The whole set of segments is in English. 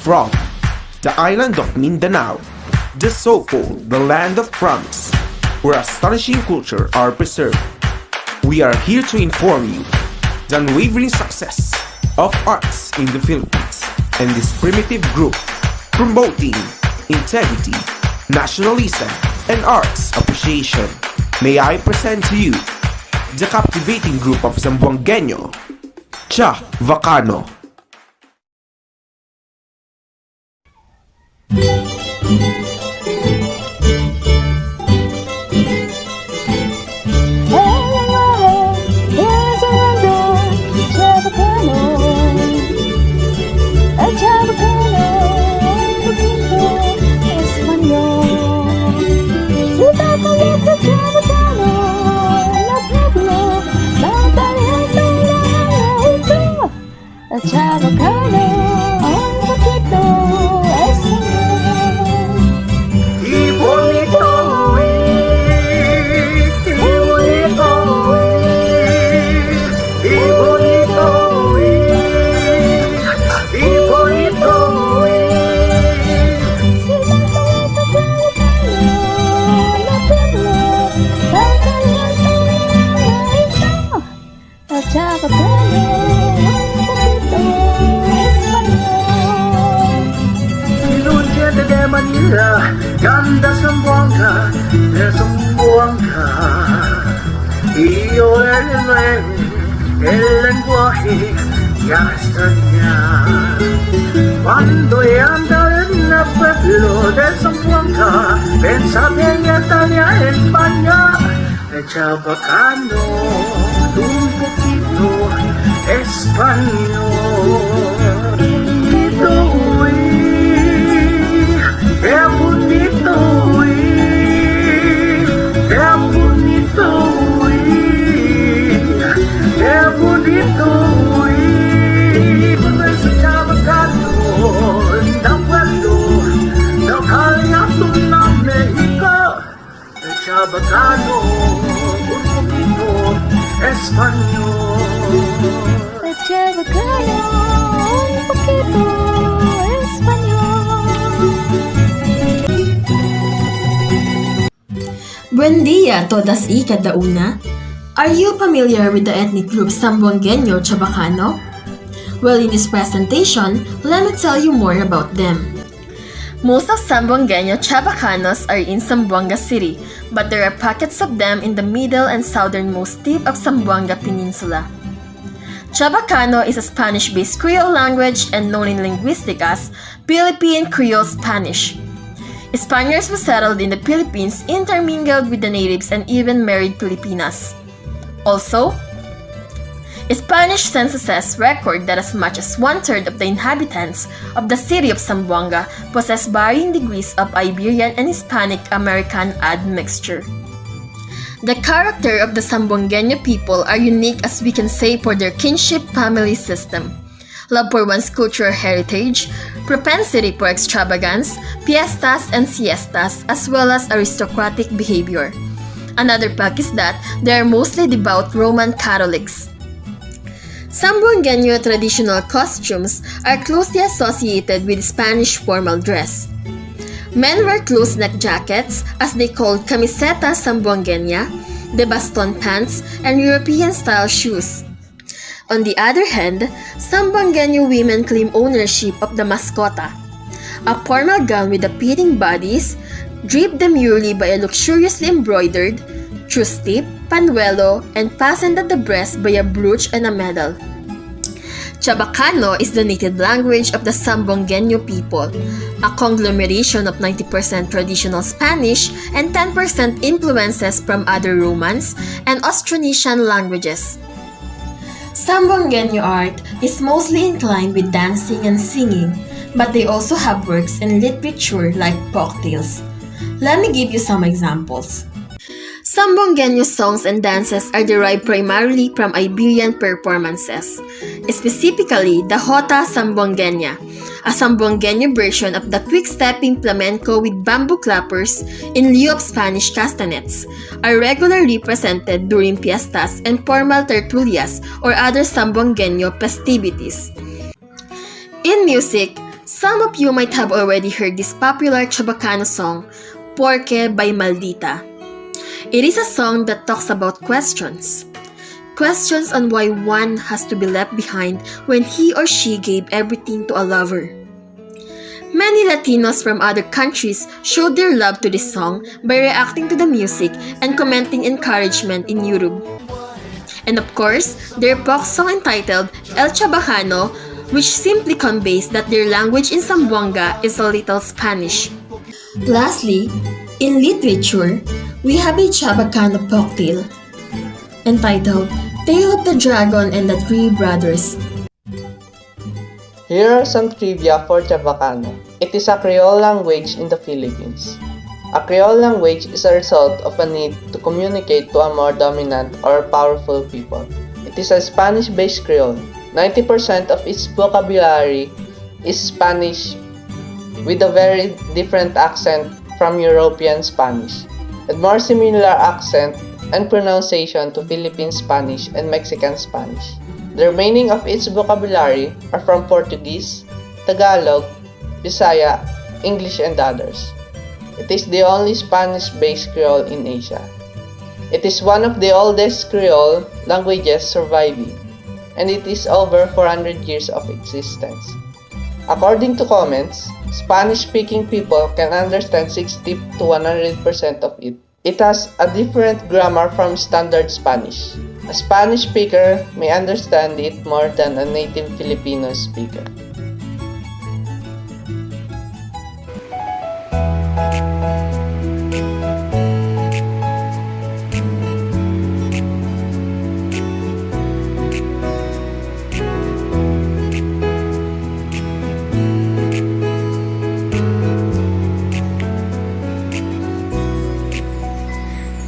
from the island of Mindanao, the so-called the land of promise, where astonishing culture are preserved. We are here to inform you the unwavering success of arts in the Philippines and this primitive group promoting integrity, nationalism, and arts appreciation. May I present to you the captivating group of Zamboangueño, Chavacano. Chavacano, un poquito español. Y bonito, y bonito, y bonito, y bonito. Si la paleta chavacano, la pueblo, Chavacano. De Manila, ganda Zamboanga, de Zamboanga. Y yo el lenguaje ya extraña. Cuando anda en el pueblo de Zamboanga, pensa bien Italia, España, el Chavacano, un poquito español. ¡Qué bonito, qué bonito, qué bonito! Por ese Chavacano, del pueblo, del Caliato, de México, el Chavacano, un poquito español. El Chavacano, un poquito español. Buen día, todas y cada una. Are you familiar with the ethnic group Zamboangueño Chavacano? Well, in this presentation, let me tell you more about them. Most of Zamboangueño Chavacanos are in Zamboanga City, but there are pockets of them in the middle and southernmost tip of Zamboanga Peninsula. Chavacano is a Spanish-based Creole language and known in linguistics as Philippine Creole Spanish. Spaniards who settled in the Philippines intermingled with the natives and even married Filipinas. Also, Spanish censuses record that as much as 1/3 of the inhabitants of the city of Zamboanga possess varying degrees of Iberian and Hispanic American admixture. The character of the Zamboangueño people are unique as we can say for their kinship family system, love for one's cultural heritage, propensity for extravagance, fiestas and siestas, as well as aristocratic behavior. Another fact is that they are mostly devout Roman Catholics. Zamboangueño traditional costumes are closely associated with Spanish formal dress. Men wear close-neck jackets, as they called camiseta zamboangueña, de baston pants, and European-style shoes. On the other hand, Zamboangueño women claim ownership of the mascota, a formal gown with appealing bodies, draped demurely by a luxuriously embroidered trustip, panuelo, and fastened at the breast by a brooch and a medal. Chavacano is the native language of the Zamboangueño people, a conglomeration of 90% traditional Spanish and 10% influences from other Romance and Austronesian languages. Zamboangueño art is mostly inclined with dancing and singing, but they also have works in literature like folktales. Let me give you some examples. Zamboangueño songs and dances are derived primarily from Iberian performances, specifically the Jota Zamboangueña, a Zamboangueño version of the quick-stepping flamenco with bamboo clappers in lieu of Spanish castanets, are regularly presented during fiestas and formal tertulias or other Zamboangueño festivities. In music, Some of you might have already heard this popular Chavacano song, Porque by Maldita. It is a song that talks about questions. Questions on why one has to be left behind when he or she gave everything to a lover. Many Latinos from other countries showed their love to this song by reacting to the music and commenting encouragement in YouTube. And of course, their folk song entitled El Chavacano, which simply conveys that their language in Zamboanga is a little Spanish. Lastly, in literature, we have a Chavacano folktale entitled Tale of the Dragon and the Three Brothers. Here are some trivia for Chavacano. It is a Creole language in the Philippines. A Creole language is a result of a need to communicate to a more dominant or powerful people. It is a Spanish-based Creole. 90% of its vocabulary is Spanish with a very different accent from European Spanish, and more similar accent and pronunciation to Philippine Spanish and Mexican Spanish. The remaining of its vocabulary are from Portuguese, Tagalog, Bisaya, English, and others. It is the only Spanish-based Creole in Asia. It is one of the oldest Creole languages surviving, and it is over 400 years of existence. According to comments, Spanish-speaking people can understand 60 to 100% of it. It has a different grammar from standard Spanish. A Spanish speaker may understand it more than a native Filipino speaker.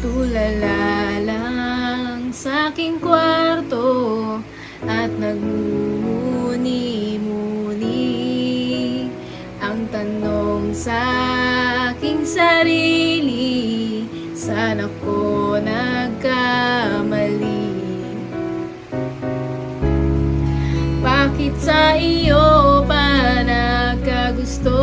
Tulala lang sa aking kwarto at nagmumuni-muni ang tanong sa aking sarili, saan ako nagkamali? Bakit sa iyo pa nagkagusto?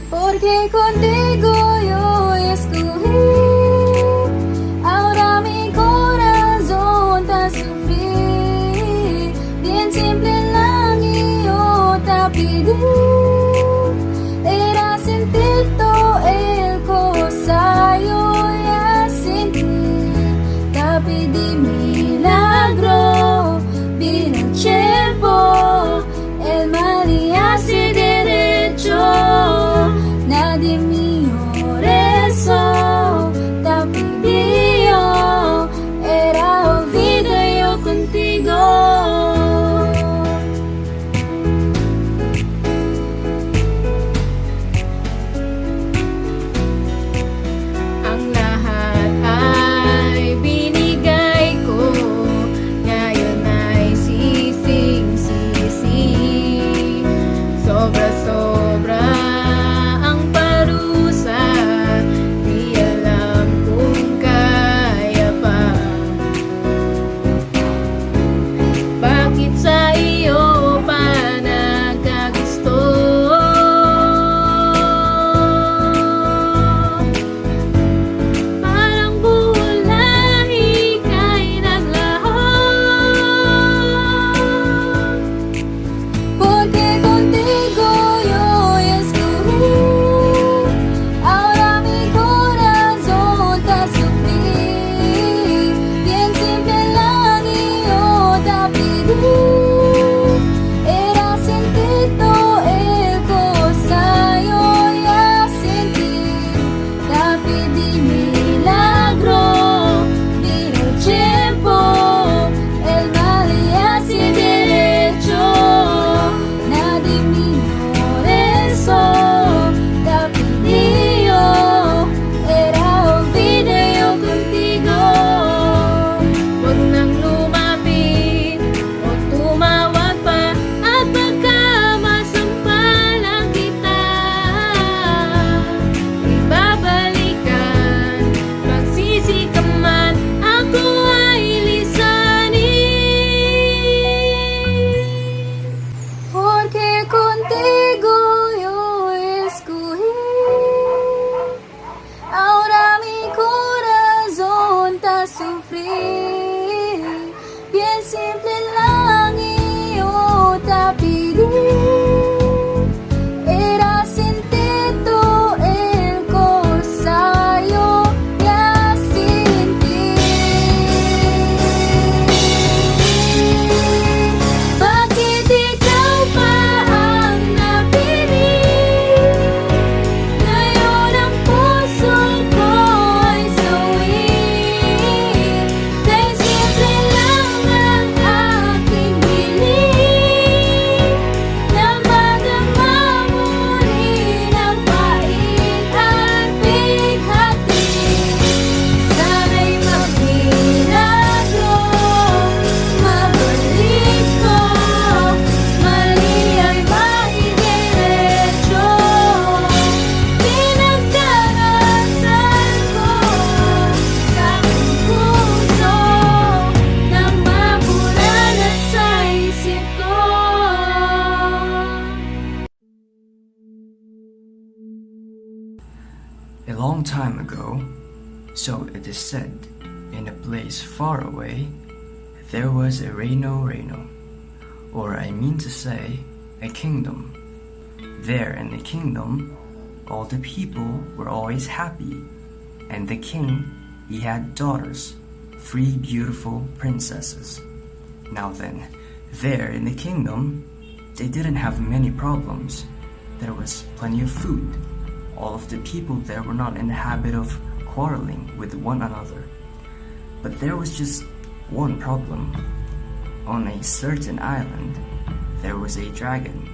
Porque contigo yo escogí, ahora mi corazón te sufrí, bien simple lang yo te pedí, era sentir todo el cosa yo ya sentí, te pedí milagro, vino el tiempo, el mal y hace derecho. Nadie mío A long time ago, so it is said, in a place far away, there was a reino, or I mean to say, a kingdom. There in the kingdom, all the people were always happy, and the king, he had daughters, 3 beautiful princesses. Now then, there in the kingdom, they didn't have many problems. There was plenty of food. All of the people there were not in the habit of quarreling with one another. But there was just one problem. On a certain island, there was a dragon,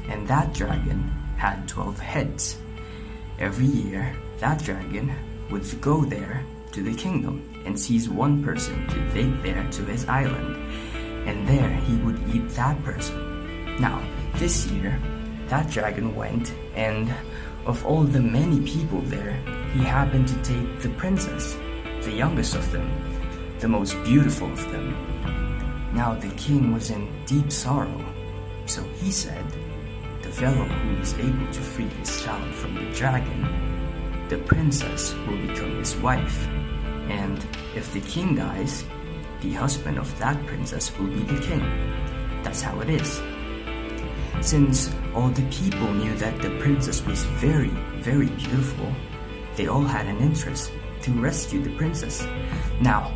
and that dragon had 12 heads. Every year, that dragon would go there to the kingdom and seize one person to take there to his island, and there he would eat that person. Now, this year, that dragon went, and of all the many people there, he happened to take the princess, the youngest of them, the most beautiful of them. Now the king was in deep sorrow, so he said, the fellow who is able to free his child from the dragon, the princess will become his wife, and if the king dies, the husband of that princess will be the king. That's how it is. Since all the people knew that the princess was very, very beautiful, they all had an interest to rescue the princess. Now,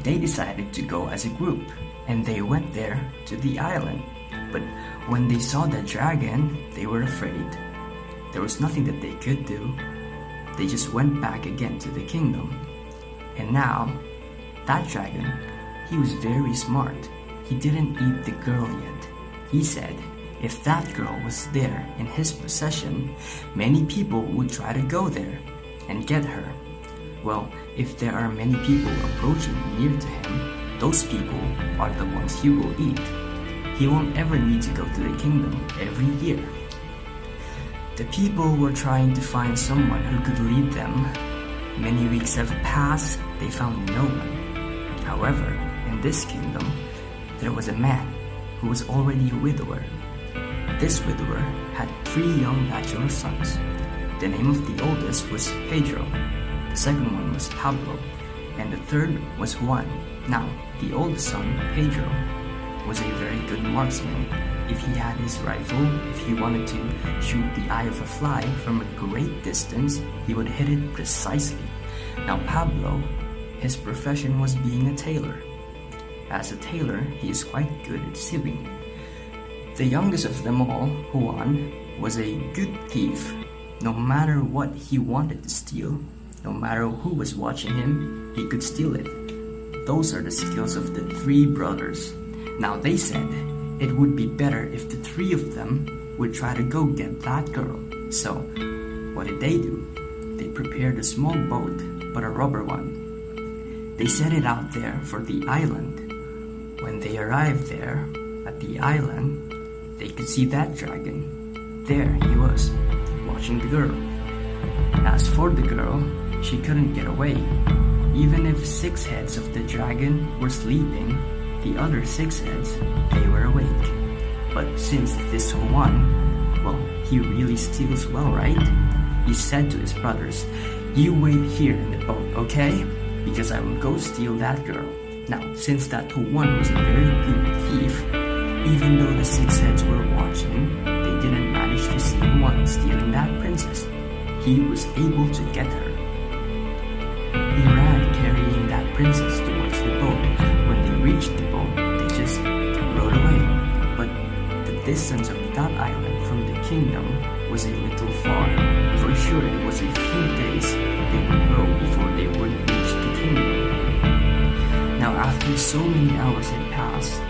they decided to go as a group, and they went there to the island. But when they saw the dragon, they were afraid. There was nothing that they could do. They just went back again to the kingdom. And now, that dragon, he was very smart. He didn't eat the girl yet. He said, if that girl was there in his possession, many people would try to go there and get her. Well, if there are many people approaching near to him, those people are the ones he will eat. He won't ever need to go to the kingdom every year. The people were trying to find someone who could lead them. Many weeks have passed, they found no one. However, in this kingdom, there was a man who was already a widower. This widower had 3 young bachelor sons. The name of the oldest was Pedro, the second one was Pablo, and the third was Juan. Now, the oldest son, Pedro, was a very good marksman. If he had his rifle, if he wanted to shoot the eye of a fly from a great distance, he would hit it precisely. Now Pablo, his profession was being a tailor. As a tailor, he is quite good at sewing. The youngest of them all, Juan, was a good thief. No matter what he wanted to steal, no matter who was watching him, he could steal it. Those are the skills of the 3 brothers. Now they said it would be better if the 3 of them would try to go get that girl. So, what did they do? They prepared a small boat, but a rubber one. They set it out there for the island. When they arrived there, at the island, they could see that dragon. There he was, watching the girl. As for the girl, she couldn't get away. Even if 6 heads of the dragon were sleeping, the other 6 heads, they were awake. But since this one, well, he really steals well, right? He said to his brothers, you wait here in the boat, okay? Because I will go steal that girl. Now, since that one was a very good thief, even though the 6 heads were watching, they didn't manage to see one stealing that princess. He was able to get her. He ran carrying that princess towards the boat. When they reached the boat, they just rowed away. But the distance of that island from the kingdom was a little far. For sure, it was a few days they would row before they would reach the kingdom. Now, after so many hours had passed,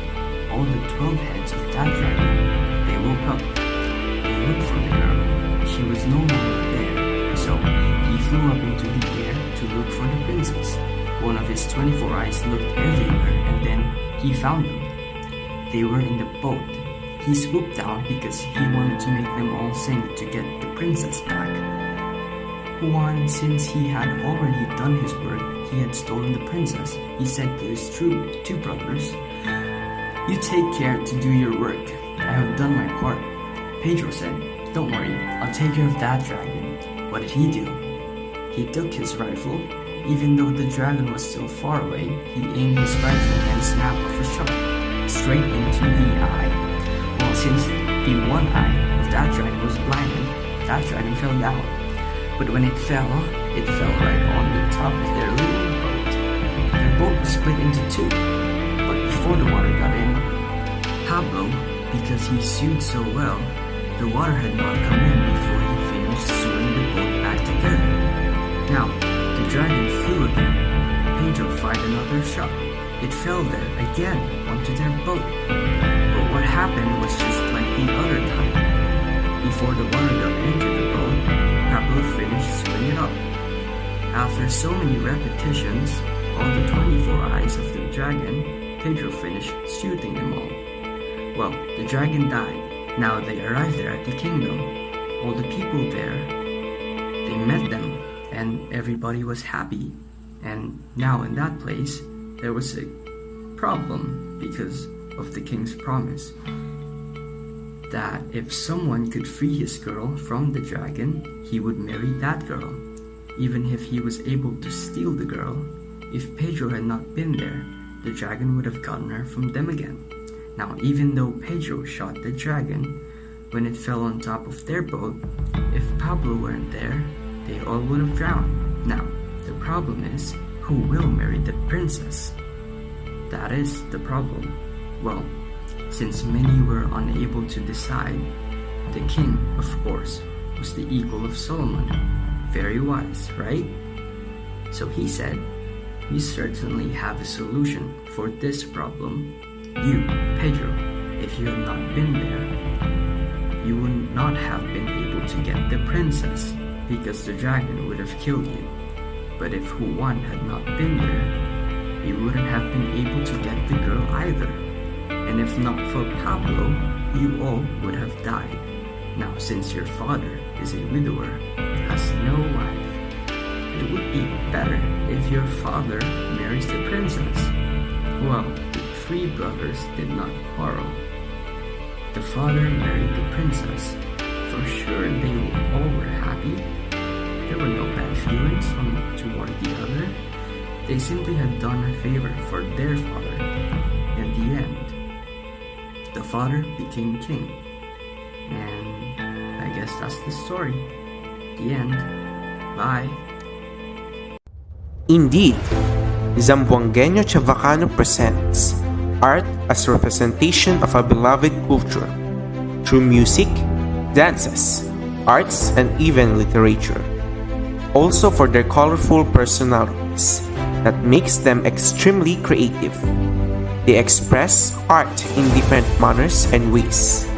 all the 12 heads of that dragon, they woke up. They looked for the girl. She was no longer there, so he flew up into the air to look for the princess. One of his 24 eyes looked everywhere, and then he found them. They were in the boat. He swooped down because he wanted to make them all sing to get the princess back. Juan, since he had already done his work, he had stolen the princess. He said to his 2 brothers, you take care to do your work. I have done my part. Pedro said, don't worry, I'll take care of that dragon. What did he do? He took his rifle. Even though the dragon was still far away, he aimed his rifle and snapped off a shot straight into the eye. Well, since the one eye of that dragon was blinded, that dragon fell down. But when it fell right on the top of their little boat. Their boat was split into two. But before the water got in, Pablo, because he sewed so well, the water had not come in before he finished sewing the boat back together. Now, the dragon flew again. Pedro fired another shot. It fell there again onto their boat. But what happened was just like the other time. Before the water got into the boat, Pablo finished sewing it up. After so many repetitions, all the 24 eyes of the dragon, Pedro finished shooting them all. Well, the dragon died. Now they arrived there at the kingdom. All the people there, they met them, and everybody was happy. And now in that place, there was a problem because of the king's promise that if someone could free his girl from the dragon, he would marry that girl. Even if he was able to steal the girl, if Pedro had not been there, the dragon would have gotten her from them again. Now, even though Pedro shot the dragon, when it fell on top of their boat, if Pablo weren't there, they all would have drowned. Now, the problem is, who will marry the princess? That is the problem. Well, since many were unable to decide, the king, of course, was the equal of Solomon. Very wise, right? So he said, "We certainly have a solution for this problem. You, Pedro, if you had not been there, you would not have been able to get the princess, because the dragon would have killed you. But if Juan had not been there, you wouldn't have been able to get the girl either. And if not for Pablo, you all would have died. Now, since your father is a widower, has no wife, it would be better if your father marries the princess." Well, the three brothers did not quarrel. The father married the princess. For sure, they all were happy. There were no bad feelings one toward the other. They simply had done a favor for their father. In the end, the father became king. And I guess that's the story. The end. Bye. Indeed, Zamboangueño Chavacano presents art as representation of a beloved culture through music, dances, arts, and even literature. Also for their colorful personalities that makes them extremely creative. They express art in different manners and ways.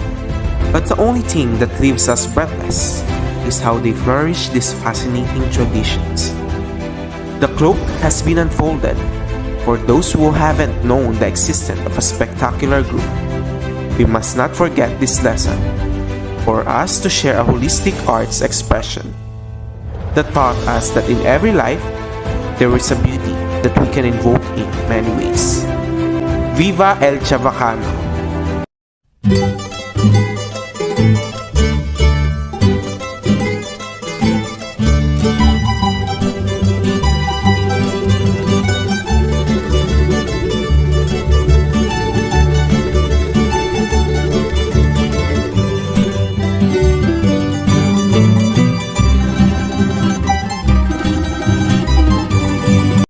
But the only thing that leaves us breathless is how they flourish these fascinating traditions. The cloak has been unfolded for those who haven't known the existence of a spectacular group. We must not forget this lesson for us to share a holistic arts expression that taught us that in every life, there is a beauty that we can invoke in many ways. Viva el Chavacano!